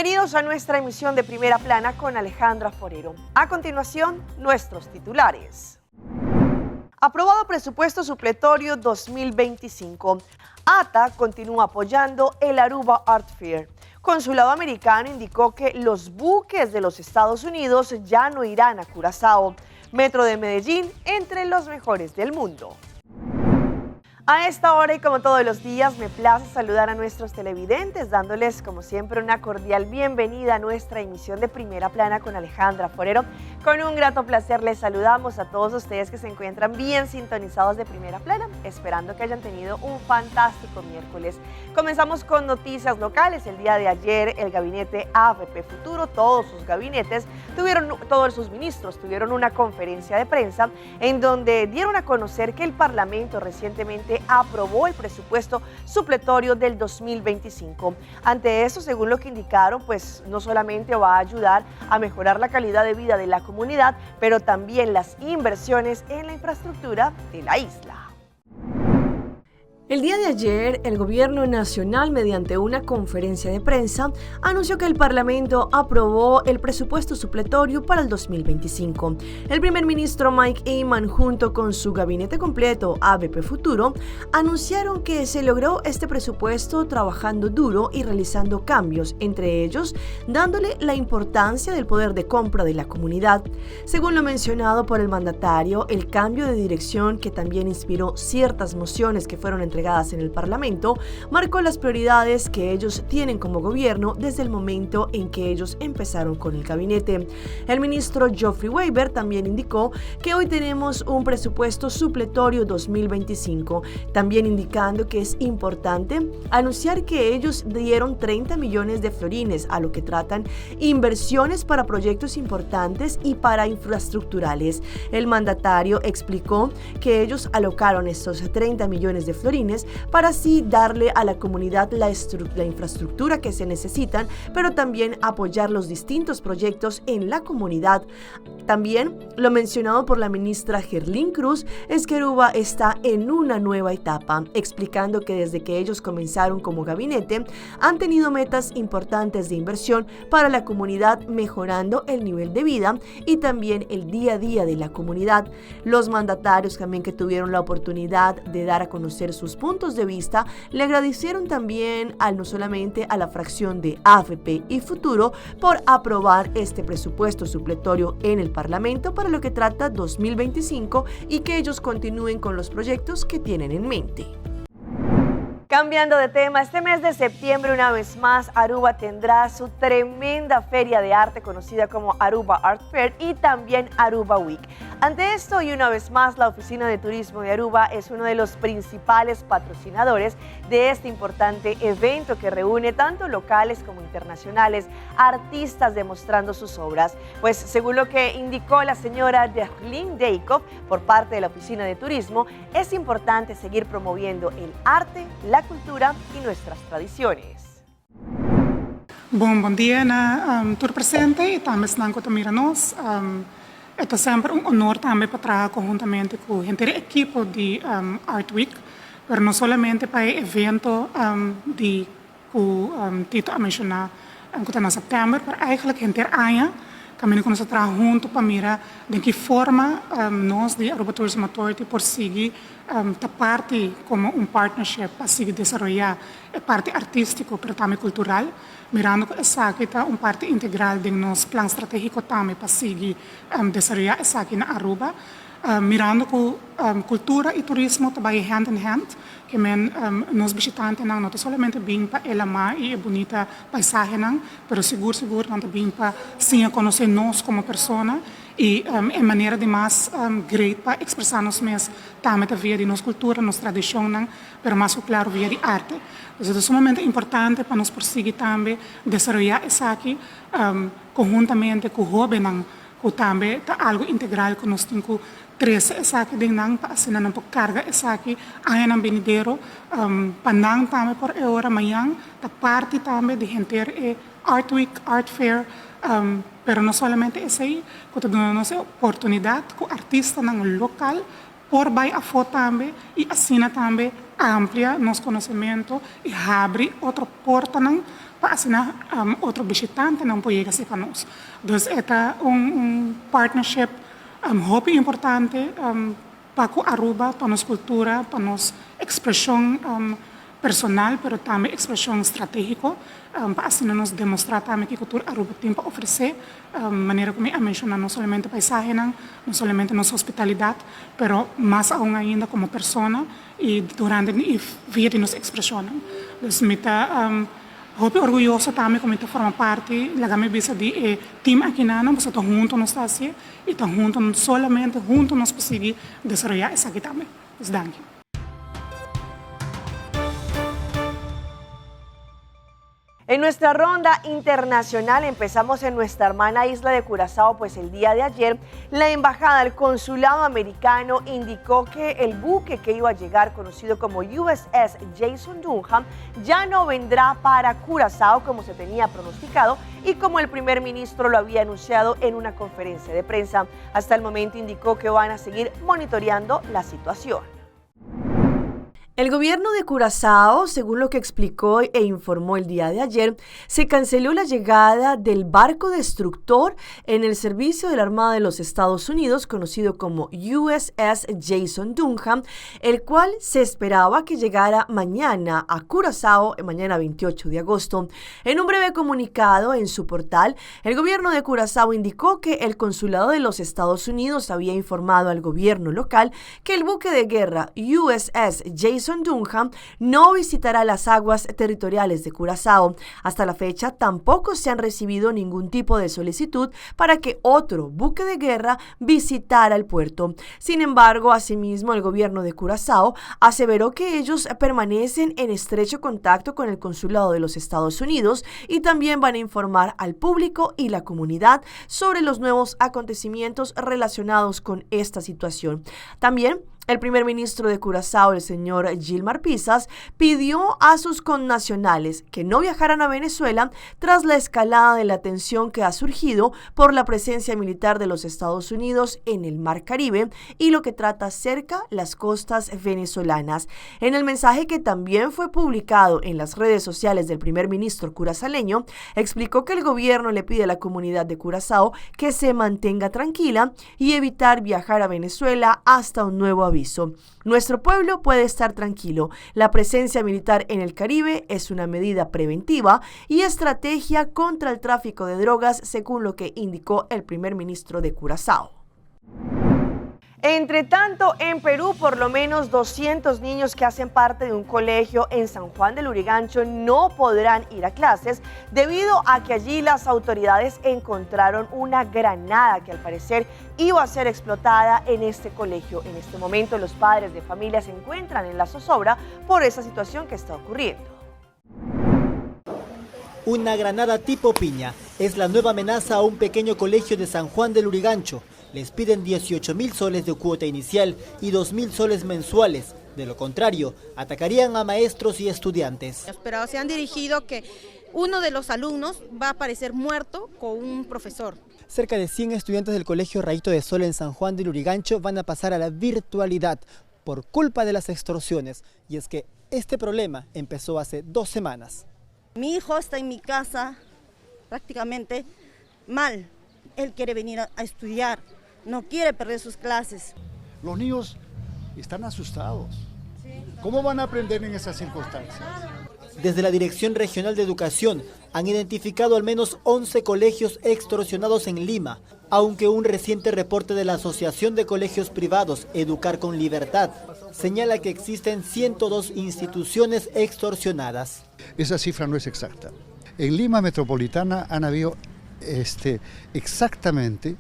Bienvenidos a nuestra emisión de Primera Plana con Alejandra Forero. A continuación, nuestros titulares. Aprobado presupuesto supletorio 2025. ATA continúa apoyando el Aruba Art Fair. Consulado americano indicó que los buques de los Estados Unidos ya no irán a Curazao. Metro de Medellín entre los mejores del mundo. A esta hora y como todos los días me place saludar a nuestros televidentes dándoles como siempre una cordial bienvenida a nuestra emisión de Primera Plana con Alejandra Forero. Con un grato placer les saludamos a todos ustedes que se encuentran bien sintonizados de Primera Plana, esperando que hayan tenido un fantástico miércoles. Comenzamos con noticias locales. El día de ayer el gabinete AFP Futuro, todos sus ministros tuvieron una conferencia de prensa en donde dieron a conocer que el Parlamento recientemente aprobó el presupuesto supletorio del 2025. Ante eso, según lo que indicaron, pues no solamente va a ayudar a mejorar la calidad de vida de la comunidad, pero también las inversiones en la infraestructura de la isla. El día de ayer, el Gobierno Nacional, mediante una conferencia de prensa, anunció que el Parlamento aprobó el presupuesto supletorio para el 2025. El primer ministro Mike Eyman, junto con su gabinete completo, AFP Futuro, anunciaron que se logró este presupuesto trabajando duro y realizando cambios, entre ellos, dándole la importancia del poder de compra de la comunidad. Según lo mencionado por el mandatario, el cambio de dirección, que también inspiró ciertas mociones que fueron entregadas en el Parlamento, marcó las prioridades que ellos tienen como gobierno desde el momento en que ellos empezaron con el gabinete. El ministro Geoffrey Weber también indicó que hoy tenemos un presupuesto supletorio 2025, también indicando que es importante anunciar que ellos dieron 30 millones de florines, a lo que tratan inversiones para proyectos importantes y para infraestructurales. El mandatario explicó que ellos alocaron estos 30 millones de florines para así darle a la comunidad la infraestructura que se necesitan, pero también apoyar los distintos proyectos en la comunidad. También lo mencionado por la ministra Gerlín Cruz es que Aruba está en una nueva etapa, explicando que desde que ellos comenzaron como gabinete han tenido metas importantes de inversión para la comunidad, mejorando el nivel de vida y también el día a día de la comunidad. Los mandatarios también que tuvieron la oportunidad de dar a conocer sus puntos de vista le agradecieron también no solamente a la fracción de AFP y Futuro por aprobar este presupuesto supletorio en el Parlamento para lo que trata 2025 y que ellos continúen con los proyectos que tienen en mente. Cambiando de tema, este mes de septiembre una vez más Aruba tendrá su tremenda feria de arte conocida como Aruba Art Fair y también Aruba Week. Ante esto y una vez más la Oficina de Turismo de Aruba es uno de los principales patrocinadores de este importante evento que reúne tanto locales como internacionales, artistas demostrando sus obras. Pues según lo que indicó la señora Jacqueline Deikov por parte de la Oficina de Turismo, es importante seguir promoviendo el arte, la cultura y nuestras tradiciones. Bom dia na todo presente e também estão comigo-nos. É sempre honor também para trabalhar conjuntamente com o inteiro equipo de Art Week, mas não somente para o evento de que Tito a mencionar que está em setembro, mas eigenlijk inteiro ano também nós trabalhamos junto para mirar de que forma nós de Aruba Tourism Authority prosseguir a parte como partnership para seguir desenvolver a parte artística, mas também cultural, mirando que essa aqui está parte integral de nosso plano estratégico também para seguir desenvolver essa aqui na Aruba, mirando que cultura e turismo trabalham hand in hand, que nos visitantes não somente vêm para ela mar e a bonita paisagem, mas seguro não vêm para sim conhecer nós como pessoa e é maneira de mais great para expressar-nos mesmo também via de nossa cultura, nossa tradição, mas mais claro via de arte. Então, é sumamente importante para nós prosseguir também desenvolver isso aqui conjuntamente com o jovem, que também está algo integral que nós temos que trazer isso aqui de nang para assinar não carga isso aqui aí na Benidero panang também por hora amanhã da parte também de gente Art Week, Art Fair, pero não somente isso aí, que está dando nossa oportunidade com artistas no local por vai a foto também e assina também amplia nos conhecimento e abre outra porta não para assinar outro visitante não pode chegar para nós. Então é partnership muito importante para Aruba, para nossa cultura, para nossa expressão personal, pero também expressão estratégica, para assim nos demonstrar também que a cultura Aruba tem para oferecer, maneira como eu mencionei, não somente paisaje, não somente nossa hospitalidade, pero mais ainda como pessoa e durante e via de nossa expressão. Então, muito orgulhoso também como forma parte, la minha visa de team aqui na nós estamos juntos nós assim e estamos juntos solamente juntos nós conseguimos desenvolver isso aqui também. Danke. En nuestra ronda internacional empezamos en nuestra hermana isla de Curazao, pues el día de ayer la embajada del consulado americano indicó que el buque que iba a llegar, conocido como USS Jason Dunham, ya no vendrá para Curazao como se tenía pronosticado y como el primer ministro lo había anunciado en una conferencia de prensa. Hasta el momento indicó que van a seguir monitoreando la situación. El gobierno de Curazao, según lo que explicó e informó el día de ayer, se canceló la llegada del barco destructor en el servicio de la Armada de los Estados Unidos, conocido como USS Jason Dunham, el cual se esperaba que llegara mañana a Curazao, mañana 28 de agosto. En un breve comunicado en su portal, el gobierno de Curazao indicó que el consulado de los Estados Unidos había informado al gobierno local que el buque de guerra USS Jason Dunham no visitará las aguas territoriales de Curazao. Hasta la fecha tampoco se han recibido ningún tipo de solicitud para que otro buque de guerra visitara el puerto. Sin embargo, asimismo, el gobierno de Curazao aseveró que ellos permanecen en estrecho contacto con el consulado de los Estados Unidos y también van a informar al público y la comunidad sobre los nuevos acontecimientos relacionados con esta situación. También el primer ministro de Curazao, el señor Gilmar Pisas, pidió a sus connacionales que no viajaran a Venezuela tras la escalada de la tensión que ha surgido por la presencia militar de los Estados Unidos en el Mar Caribe y lo que trata cerca las costas venezolanas. En el mensaje que también fue publicado en las redes sociales del primer ministro curazaleño, explicó que el gobierno le pide a la comunidad de Curazao que se mantenga tranquila y evitar viajar a Venezuela hasta un nuevo aviso. Nuestro pueblo puede estar tranquilo. La presencia militar en el Caribe es una medida preventiva y estrategia contra el tráfico de drogas, según lo que indicó el primer ministro de Curazao. Entre tanto, en Perú, por lo menos 200 niños que hacen parte de un colegio en San Juan del Lurigancho no podrán ir a clases debido a que allí las autoridades encontraron una granada que al parecer iba a ser explotada en este colegio. En este momento, los padres de familia se encuentran en la zozobra por esa situación que está ocurriendo. Una granada tipo piña es la nueva amenaza a un pequeño colegio de San Juan del Lurigancho. Les piden 18.000 soles de cuota inicial y 2.000 soles mensuales. De lo contrario, atacarían a maestros y estudiantes. Pero se han dirigido que uno de los alumnos va a aparecer muerto con un profesor. Cerca de 100 estudiantes del Colegio Rayito de Sol en San Juan del Lurigancho van a pasar a la virtualidad por culpa de las extorsiones. Y es que este problema empezó hace 2 semanas. Mi hijo está en mi casa prácticamente mal. Él quiere venir a estudiar, no quiere perder sus clases. Los niños están asustados. ¿Cómo van a aprender en esas circunstancias? Desde la Dirección Regional de Educación han identificado al menos 11 colegios extorsionados en Lima, aunque un reciente reporte de la Asociación de Colegios Privados, Educar con Libertad, señala que existen 102 instituciones extorsionadas. Esa cifra no es exacta. En Lima Metropolitana han habido exactamente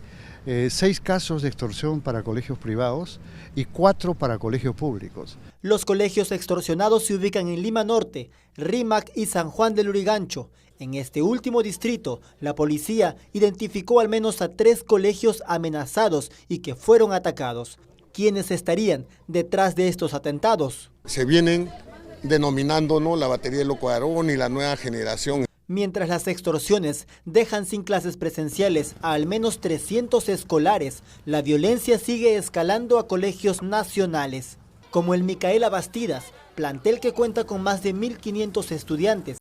6 casos de extorsión para colegios privados y 4 para colegios públicos. Los colegios extorsionados se ubican en Lima Norte, Rímac y San Juan del Lurigancho. En este último distrito, la policía identificó al menos a 3 colegios amenazados y que fueron atacados. ¿Quiénes estarían detrás de estos atentados? Se vienen denominando, ¿no?, la batería de Loco Aarón y la nueva generación. Mientras las extorsiones dejan sin clases presenciales a al menos 300 escolares, la violencia sigue escalando a colegios nacionales, como el Micaela Bastidas, plantel que cuenta con más de 1.500 estudiantes.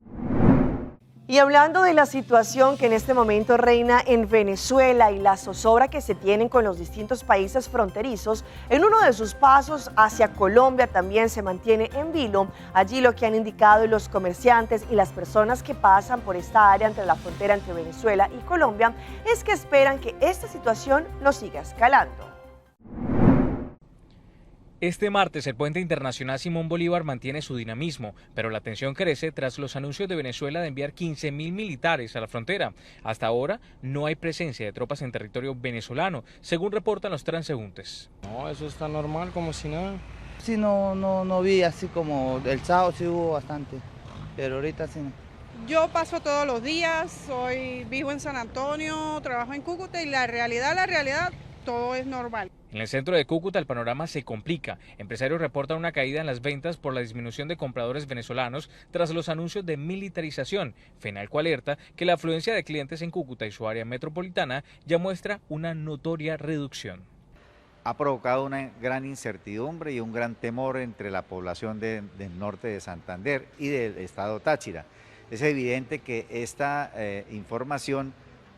Y hablando de la situación que en este momento reina en Venezuela y la zozobra que se tienen con los distintos países fronterizos, en uno de sus pasos hacia Colombia también se mantiene en vilo. Allí lo que han indicado los comerciantes y las personas que pasan por esta área entre la frontera entre Venezuela y Colombia es que esperan que esta situación no siga escalando. Este martes el puente internacional Simón Bolívar mantiene su dinamismo, pero la tensión crece tras los anuncios de Venezuela de enviar 15.000 militares a la frontera. Hasta ahora no hay presencia de tropas en territorio venezolano, según reportan los transeúntes. No, eso está normal, como si nada. Sí, no vi así como el sábado sí hubo bastante, pero ahorita sí no. Yo paso todos los días, vivo en San Antonio, trabajo en Cúcuta y la realidad, todo es normal. En el centro de Cúcuta el panorama se complica. Empresarios reportan una caída en las ventas por la disminución de compradores venezolanos tras los anuncios de militarización. Fenalco alerta que la afluencia de clientes en Cúcuta y su área metropolitana ya muestra una notoria reducción. Ha provocado una gran incertidumbre y un gran temor entre la población del norte de Santander y del estado Táchira. Es evidente que esta información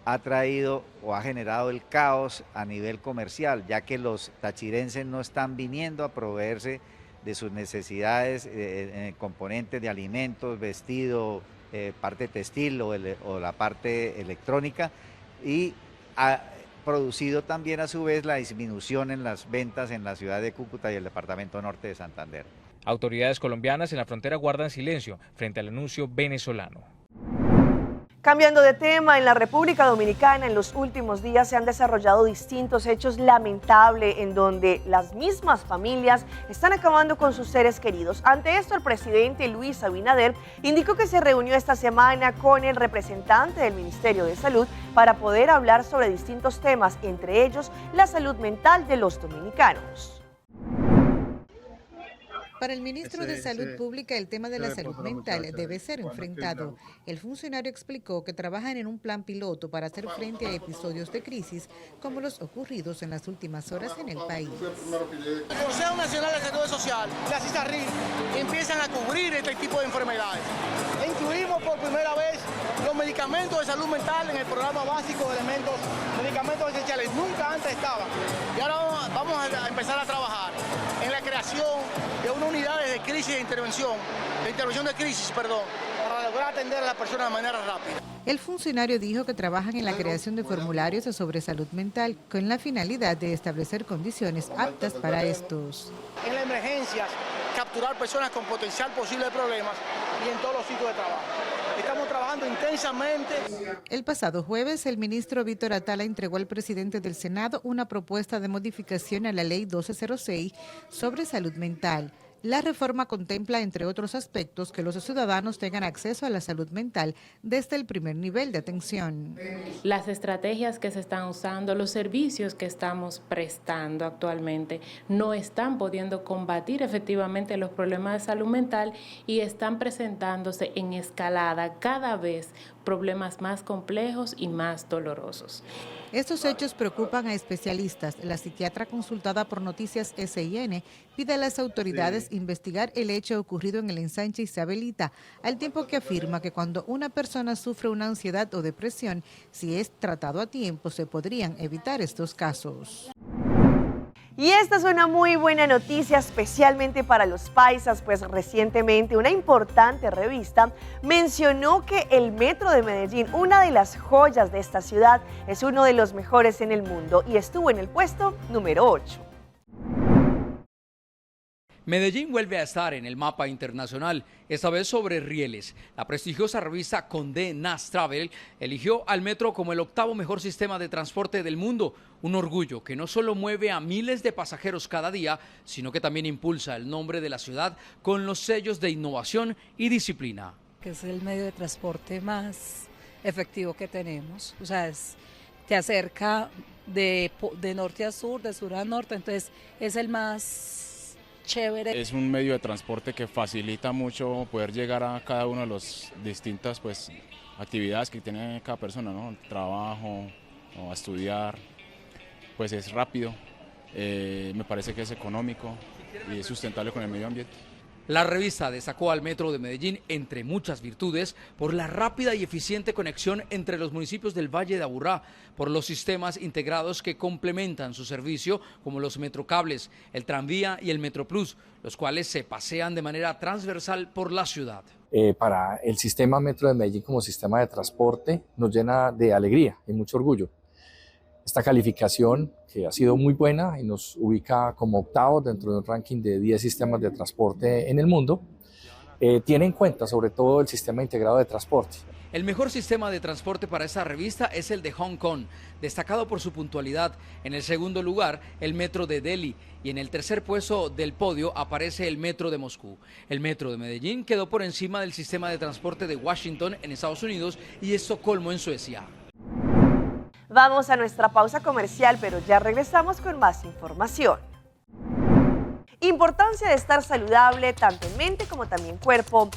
ha traído o ha generado el caos a nivel comercial, ya que los tachirenses no están viniendo a proveerse de sus necesidades, componentes de alimentos, vestido, parte textil o la parte electrónica, y ha producido también a su vez la disminución en las ventas en la ciudad de Cúcuta y el departamento norte de Santander. Autoridades colombianas en la frontera guardan silencio frente al anuncio venezolano. Cambiando de tema, en la República Dominicana en los últimos días se han desarrollado distintos hechos lamentables en donde las mismas familias están acabando con sus seres queridos. Ante esto, el presidente Luis Abinader indicó que se reunió esta semana con el representante del Ministerio de Salud para poder hablar sobre distintos temas, entre ellos la salud mental de los dominicanos. Para el ministro de Salud Pública, el tema de la salud mental debe ser enfrentado. El funcionario explicó que trabajan en un plan piloto para hacer frente a episodios de crisis como los ocurridos en las últimas horas en el país. El Consejo Nacional de Seguridad Social, la CISARRIN, empiezan a cubrir este tipo de enfermedades. E incluimos por primera vez los medicamentos de salud mental en el programa básico de elementos, medicamentos esenciales. Nunca antes estaban. Y ahora vamos a empezar a trabajar en la creación de unas unidades de crisis de intervención de crisis, para lograr atender a la persona de manera rápida. El funcionario dijo que trabajan en la creación de formularios sobre salud mental con la finalidad de establecer condiciones aptas para estos. En las emergencias, capturar personas con potencial posible de problemas y en todos los sitios de trabajo. Estamos trabajando intensamente. El pasado jueves, el ministro Víctor Atala entregó al presidente del Senado una propuesta de modificación a la Ley 1206 sobre salud mental. La reforma contempla, entre otros aspectos, que los ciudadanos tengan acceso a la salud mental desde el primer nivel de atención. Las estrategias que se están usando, los servicios que estamos prestando actualmente no están pudiendo combatir efectivamente los problemas de salud mental y están presentándose en escalada cada vez problemas más complejos y más dolorosos. Estos hechos preocupan a especialistas. La psiquiatra consultada por Noticias SIN pide a las autoridades investigar el hecho ocurrido en el ensanche Isabelita, al tiempo que afirma que cuando una persona sufre una ansiedad o depresión, si es tratado a tiempo, se podrían evitar estos casos. Y esta es una muy buena noticia, especialmente para los paisas, pues recientemente una importante revista mencionó que el Metro de Medellín, una de las joyas de esta ciudad, es uno de los mejores en el mundo y estuvo en el puesto número 8. Medellín vuelve a estar en el mapa internacional, esta vez sobre rieles. La prestigiosa revista Condé Nast Travel eligió al metro como el 8º mejor sistema de transporte del mundo, un orgullo que no solo mueve a miles de pasajeros cada día, sino que también impulsa el nombre de la ciudad con los sellos de innovación y disciplina. Que es el medio de transporte más efectivo que tenemos, o sea, te acerca de norte a sur, de sur a norte, entonces es el más chévere. Es un medio de transporte que facilita mucho poder llegar a cada uno de los distintas actividades que tiene cada persona, ¿no? Trabajo o a estudiar, pues es rápido, me parece que es económico y es sustentable con el medio ambiente. La revista destacó al Metro de Medellín, entre muchas virtudes, por la rápida y eficiente conexión entre los municipios del Valle de Aburrá, por los sistemas integrados que complementan su servicio, como los metrocables, el tranvía y el Metroplus, los cuales se pasean de manera transversal por la ciudad. Para el sistema Metro de Medellín como sistema de transporte nos llena de alegría y mucho orgullo. Esta calificación, que ha sido muy buena y nos ubica como octavos dentro de un ranking de 10 sistemas de transporte en el mundo, tiene en cuenta sobre todo el sistema integrado de transporte. El mejor sistema de transporte para esta revista es el de Hong Kong, destacado por su puntualidad. En el segundo lugar, el metro de Delhi, y en el tercer puesto del podio aparece el metro de Moscú. El metro de Medellín quedó por encima del sistema de transporte de Washington en Estados Unidos y Estocolmo en Suecia. Vamos a nuestra pausa comercial, pero ya regresamos con más información. Importancia de estar saludable tanto en mente como también cuerpo.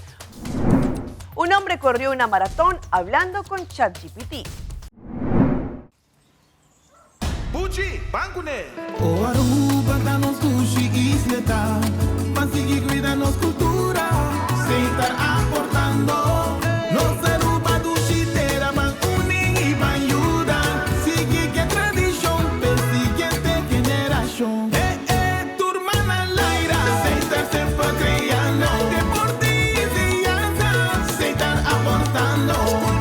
Un hombre corrió una maratón hablando con ChatGPT. Pucci, bancune. O Aruba danos sushi isleta, Pasigi cuidanos cultura, se estar aportando. Los Aruba dushi tera van unen y van ayudan, sigue que tradición, persiguiente generación. Tu hermana Laira, se estar siempre creando, deportes y danza, se estar aportando,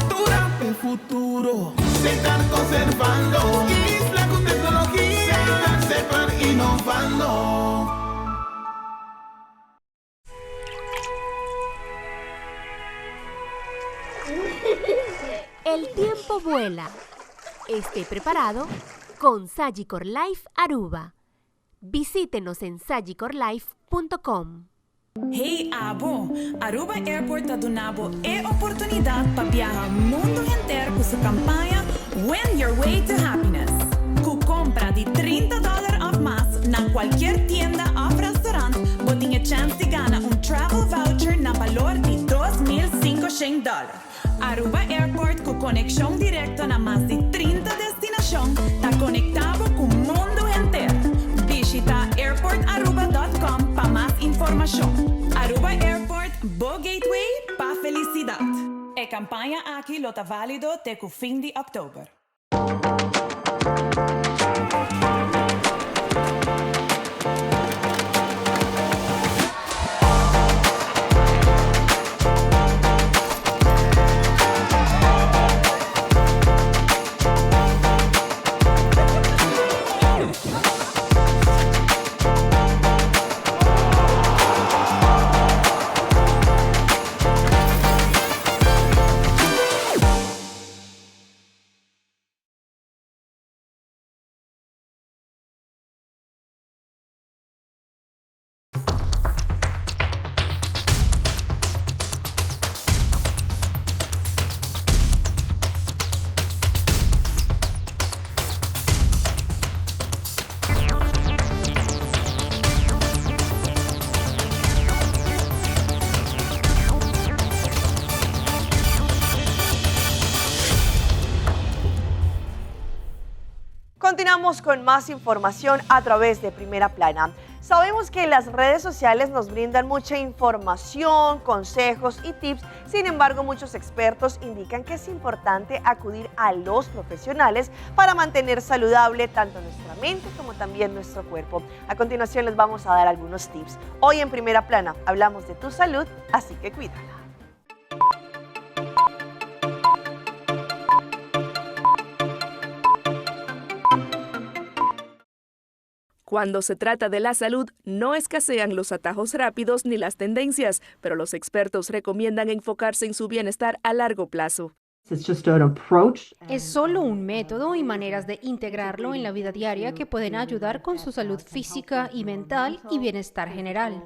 cultura del futuro, se estar conservando. El tiempo vuela. Esté preparado con Sagicor Life Aruba. Visítenos en sagicorlife.com. Hey Abo, Aruba Airport tá dando a oportunidade para viajar o mundo inteiro com sua campanha Win Your Way to Happiness. Com compra de $30 ou mais na qualquer tienda ou restaurante, você tem a chance de ganhar travel voucher na valor de $2.500. Aruba Airport, com conexão direta na mais de 30 destinações, está conectado com o mundo inteiro. Visita airportaruba.com para mais informação. Aruba Airport, Bo Gateway para felicidade. A campanha aqui está válido até o fim de outubro. Continuamos con más información a través de Primera Plana. Sabemos que las redes sociales nos brindan mucha información, consejos y tips. Sin embargo, muchos expertos indican que es importante acudir a los profesionales para mantener saludable tanto nuestra mente como también nuestro cuerpo. A continuación les vamos a dar algunos tips. Hoy en Primera Plana hablamos de tu salud, así que cuídala. Cuando se trata de la salud, no escasean los atajos rápidos ni las tendencias, pero los expertos recomiendan enfocarse en su bienestar a largo plazo. Es solo un método y maneras de integrarlo en la vida diaria que pueden ayudar con su salud física y mental y bienestar general.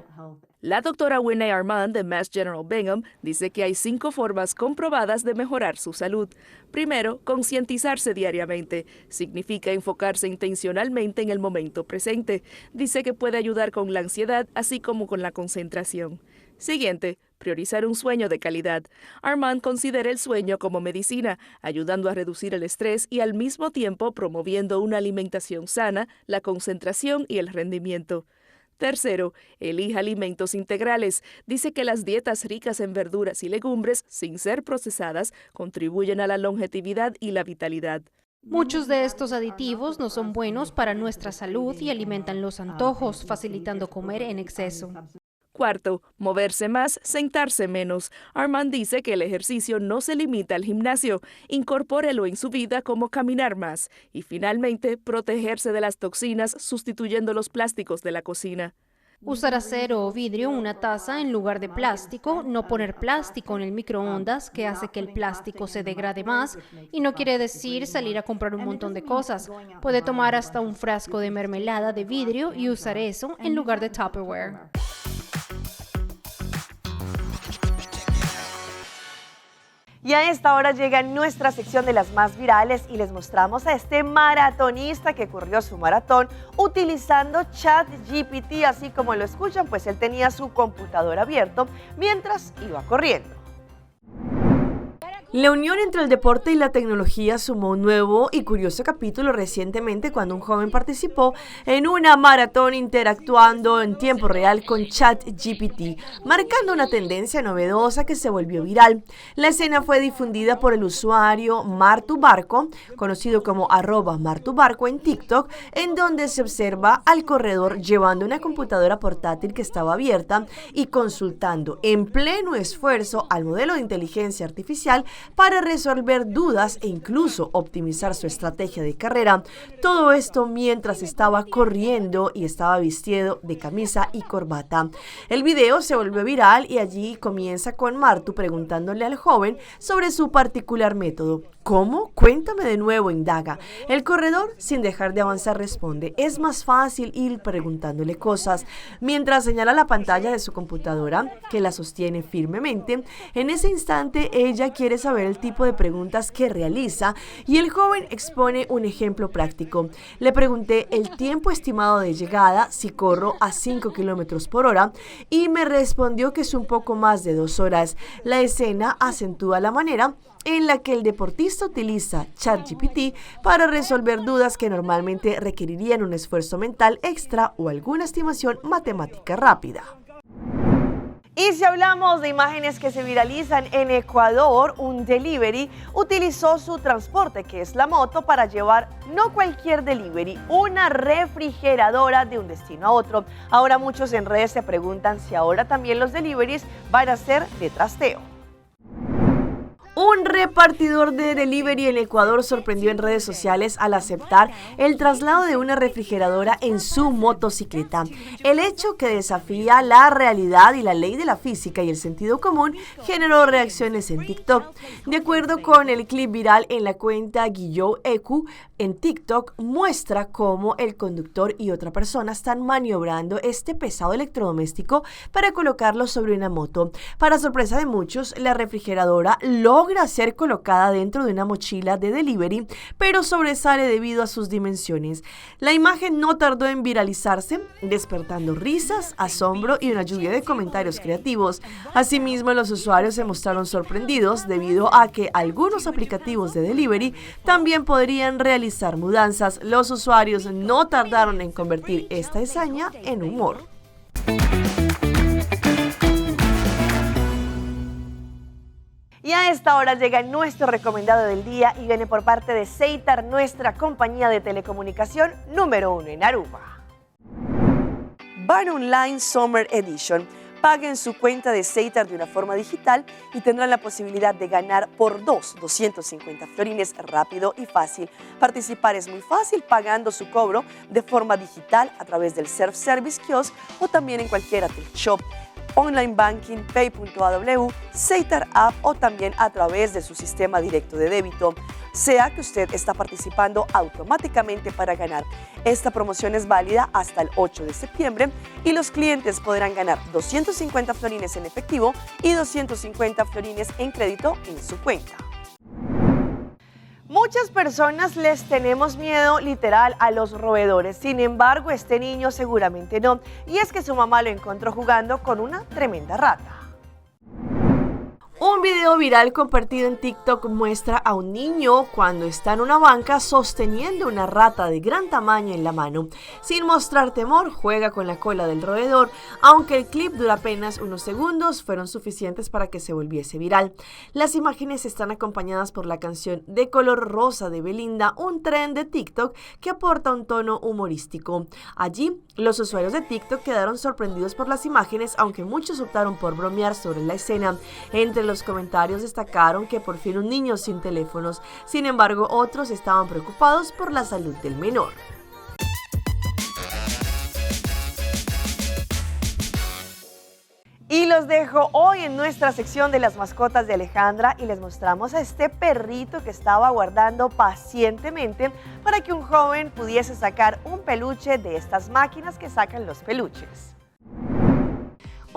La doctora Winnie Armand de Mass General Brigham dice que hay 5 formas comprobadas de mejorar su salud. Primero, concientizarse diariamente. Significa enfocarse intencionalmente en el momento presente. Dice que puede ayudar con la ansiedad, así como con la concentración. Siguiente, priorizar un sueño de calidad. Armand considera el sueño como medicina, ayudando a reducir el estrés y al mismo tiempo promoviendo una alimentación sana, la concentración y el rendimiento. Tercero, elija alimentos integrales. Dice que las dietas ricas en verduras y legumbres, sin ser procesadas, contribuyen a la longevidad y la vitalidad. Muchos de estos aditivos no son buenos para nuestra salud y alimentan los antojos, facilitando comer en exceso. Cuarto, moverse más, sentarse menos. Armand dice que el ejercicio no se limita al gimnasio, incorpórelo en su vida como caminar más. Y finalmente, protegerse de las toxinas sustituyendo los plásticos de la cocina. Usar acero o vidrio en una taza en lugar de plástico, no poner plástico en el microondas, que hace que el plástico se degrade más, y no quiere decir salir a comprar un montón de cosas. Puede tomar hasta un frasco de mermelada de vidrio y usar eso en lugar de Tupperware. Y a esta hora llega nuestra sección de las más virales y les mostramos a este maratonista que corrió su maratón utilizando ChatGPT, así como lo escuchan, pues él tenía su computador abierto mientras iba corriendo. La unión entre el deporte y la tecnología sumó un nuevo y curioso capítulo recientemente cuando un joven participó en una maratón interactuando en tiempo real con ChatGPT, marcando una tendencia novedosa que se volvió viral. La escena fue difundida por el usuario Martubarco, conocido como @Martubarco en TikTok, en donde se observa al corredor llevando una computadora portátil que estaba abierta y consultando en pleno esfuerzo al modelo de inteligencia artificial para resolver dudas e incluso optimizar su estrategia de carrera. Todo esto mientras estaba corriendo y estaba vestido de camisa y corbata. El video se volvió viral y allí comienza con Martu preguntándole al joven sobre su particular método. ¿Cómo? Cuéntame de nuevo, indaga. El corredor, sin dejar de avanzar, responde: es más fácil ir preguntándole cosas, mientras señala la pantalla de su computadora, que la sostiene firmemente. En ese instante, ella quiere saber el tipo de preguntas que realiza y el joven expone un ejemplo práctico. Le pregunté el tiempo estimado de llegada si corro a 5 kilómetros por hora y me respondió que es un poco más de 2 horas. La escena acentúa la manera en la que el deportista utiliza ChatGPT para resolver dudas que normalmente requerirían un esfuerzo mental extra o alguna estimación matemática rápida. Y si hablamos de imágenes que se viralizan en Ecuador, un delivery utilizó su transporte, que es la moto, para llevar no cualquier delivery, una refrigeradora de un destino a otro. Ahora muchos en redes se preguntan si ahora también los deliveries van a ser de trasteo. Un repartidor de delivery en Ecuador sorprendió en redes sociales al aceptar el traslado de una refrigeradora en su motocicleta. El hecho, que desafía la realidad y la ley de la física y el sentido común, generó reacciones en TikTok. De acuerdo con el clip viral en la cuenta Guillou Ecu en TikTok, muestra cómo el conductor y otra persona están maniobrando este pesado electrodoméstico para colocarlo sobre una moto. Para sorpresa de muchos, la refrigeradora logra ser colocada dentro de una mochila de delivery, pero sobresale debido a sus dimensiones. La imagen no tardó en viralizarse, despertando risas, asombro y una lluvia de comentarios creativos. Asimismo, los usuarios se mostraron sorprendidos debido a que algunos aplicativos de delivery también podrían realizar mudanzas. Los usuarios no tardaron en convertir esta hazaña en humor. Y a esta hora llega nuestro recomendado del día y viene por parte de Ceitar, nuestra compañía de telecomunicación número 1 en Aruba. Ban Online Summer Edition. Paguen su cuenta de Ceitar de una forma digital y tendrán la posibilidad de ganar por 250 florines rápido y fácil. Participar es muy fácil pagando su cobro de forma digital a través del self-service kiosk o también en cualquier shop, online banking, pay.aw, Ceitar app o también a través de su sistema directo de débito. Sea que usted está participando automáticamente para ganar. Esta promoción es válida hasta el 8 de septiembre y los clientes podrán ganar 250 florines en efectivo y 250 florines en crédito en su cuenta. Muchas personas les tenemos miedo literal a los roedores, sin embargo este niño seguramente no, y es que su mamá lo encontró jugando con una tremenda rata. Un video viral compartido en TikTok muestra a un niño cuando está en una banca sosteniendo una rata de gran tamaño en la mano. Sin mostrar temor, juega con la cola del roedor. Aunque el clip dura apenas unos segundos, fueron suficientes para que se volviese viral. Las imágenes están acompañadas por la canción De color rosa de Belinda, un trend de TikTok que aporta un tono humorístico. Allí, los usuarios de TikTok quedaron sorprendidos por las imágenes, aunque muchos optaron por bromear sobre la escena. Entre los comentarios destacaron que por fin un niño sin teléfonos. Sin embargo, otros estaban preocupados por la salud del menor. Y los dejo hoy en nuestra sección de las mascotas de Alejandra y les mostramos a este perrito que estaba aguardando pacientemente para que un joven pudiese sacar un peluche de estas máquinas que sacan los peluches.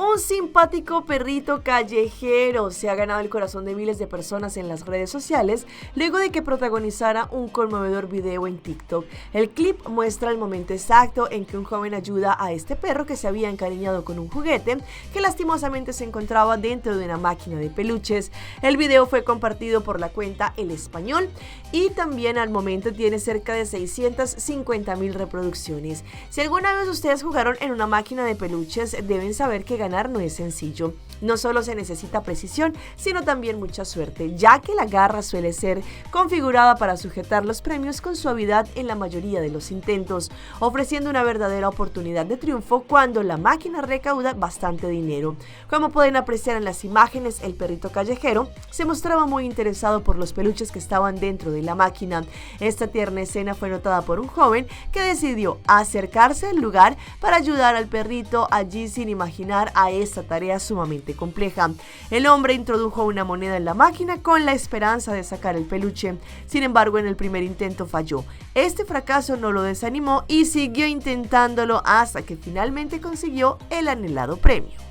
Un simpático perrito callejero se ha ganado el corazón de miles de personas en las redes sociales luego de que protagonizara un conmovedor video en TikTok. El clip muestra el momento exacto en que un joven ayuda a este perro que se había encariñado con un juguete que lastimosamente se encontraba dentro de una máquina de peluches. El video fue compartido por la cuenta El Español y también al momento tiene cerca de 650,000 reproducciones. Si alguna vez ustedes jugaron en una máquina de peluches, deben saber que ganar no es sencillo. No solo se necesita precisión, sino también mucha suerte, ya que la garra suele ser configurada para sujetar los premios con suavidad en la mayoría de los intentos, ofreciendo una verdadera oportunidad de triunfo cuando la máquina recauda bastante dinero. Como pueden apreciar en las imágenes, el perrito callejero se mostraba muy interesado por los peluches que estaban dentro de la máquina. Esta tierna escena fue notada por un joven que decidió acercarse al lugar para ayudar al perrito allí sin imaginar a esta tarea sumamente compleja. El hombre introdujo una moneda en la máquina con la esperanza de sacar el peluche. Sin embargo, en el primer intento falló. Este fracaso no lo desanimó y siguió intentándolo hasta que finalmente consiguió el anhelado premio.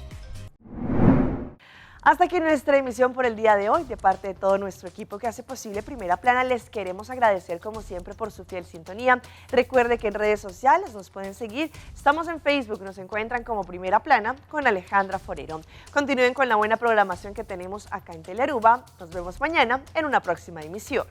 Hasta aquí nuestra emisión por el día de hoy. De parte de todo nuestro equipo que hace posible Primera Plana, les queremos agradecer como siempre por su fiel sintonía. Recuerde que en redes sociales nos pueden seguir. Estamos en Facebook, nos encuentran como Primera Plana con Alejandra Forero. Continúen con la buena programación que tenemos acá en Telearuba. Nos vemos mañana en una próxima emisión.